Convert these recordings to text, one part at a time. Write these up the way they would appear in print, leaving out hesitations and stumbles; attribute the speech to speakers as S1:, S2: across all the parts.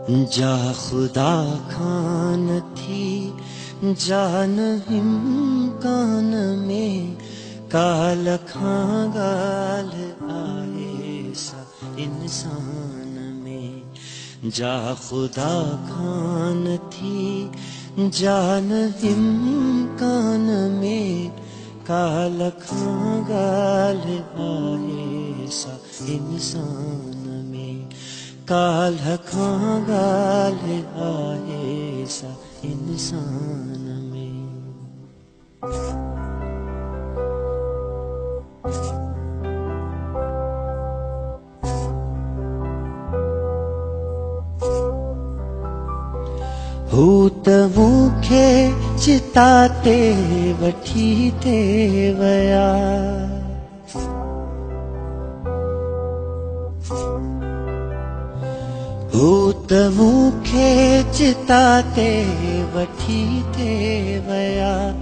S1: जा खुदा खान थी जान इम्कान में काल खां गाल आए सा इंसान में। जा खुदा खान थी जान इम्कान में काल खां गाल आए सा इंसान में। काल खां गाल आए सा इंसान में। हूत मूंखे चिताते वठी ते वया। हूत मूंखे चिताते वठी ते वया।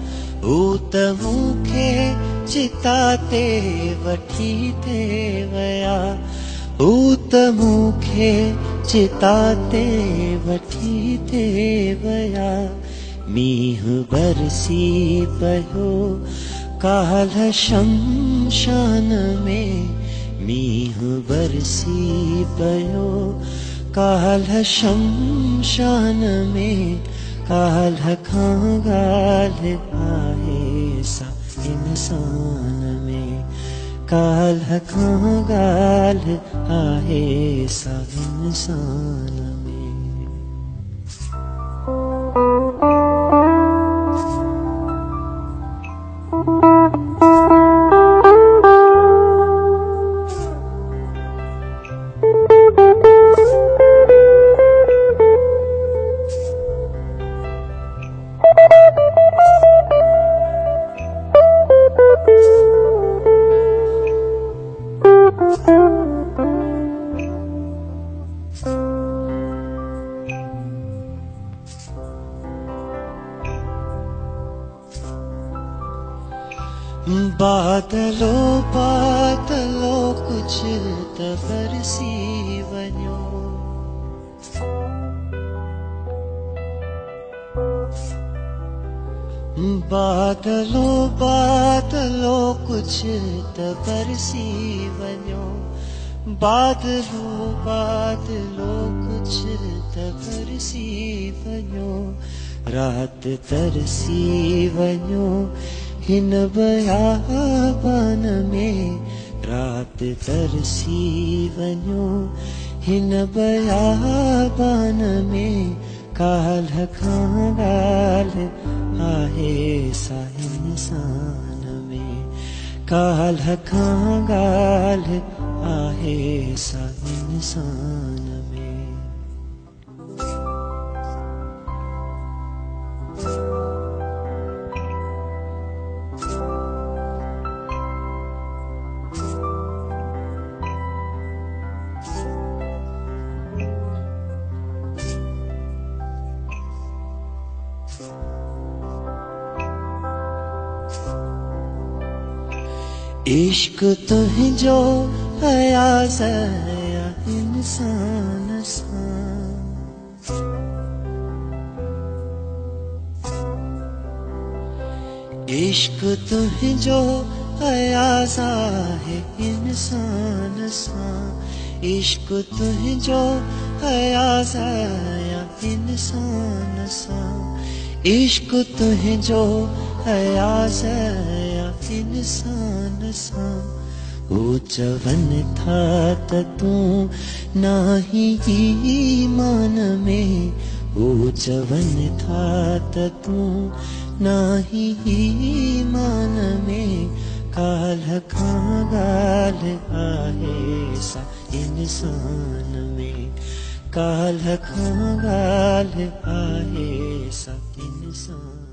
S1: हूत मूंखे चिताते वठी ते वया। हूत मूंखे चिताते वठी ते वया। मींह बरसी पयो काल्ह शमशान में। मींह बरसी पयो काल्ह शमशान में। काल्ह खां गाल आए सा इंसान में। काल्ह खां गाल आए सा इंसान में। बादलो बादलो कुछ त बरसी वञो। बादलो बादलो कुछ त बरसी वञो। बादलो बादलो कुछ त बरसी वञो। रात तरसी वञो हिन बयाबान में। रात तरसी वञो हिन बयाबान में। काल्ह खां गाल आहे सा इंसान में। काल्ह खां गाल आहे सा इंसान में। इश्क तुझो अयाज़ या इंसान सां। इश्क तुझो अयाज़ है इंसान सां। इश्क तुझो अयाज़ या इंसान सां। इश्क तुझो अयाज़ या इंसान सां। वो चवनि था त तूं नाही ईमान में। वो चवनि था त तूं नाही ईमान में। काल्ह खां गाल आहे सा इंसान में। काल्ह खां गाल आहे सा इंसान।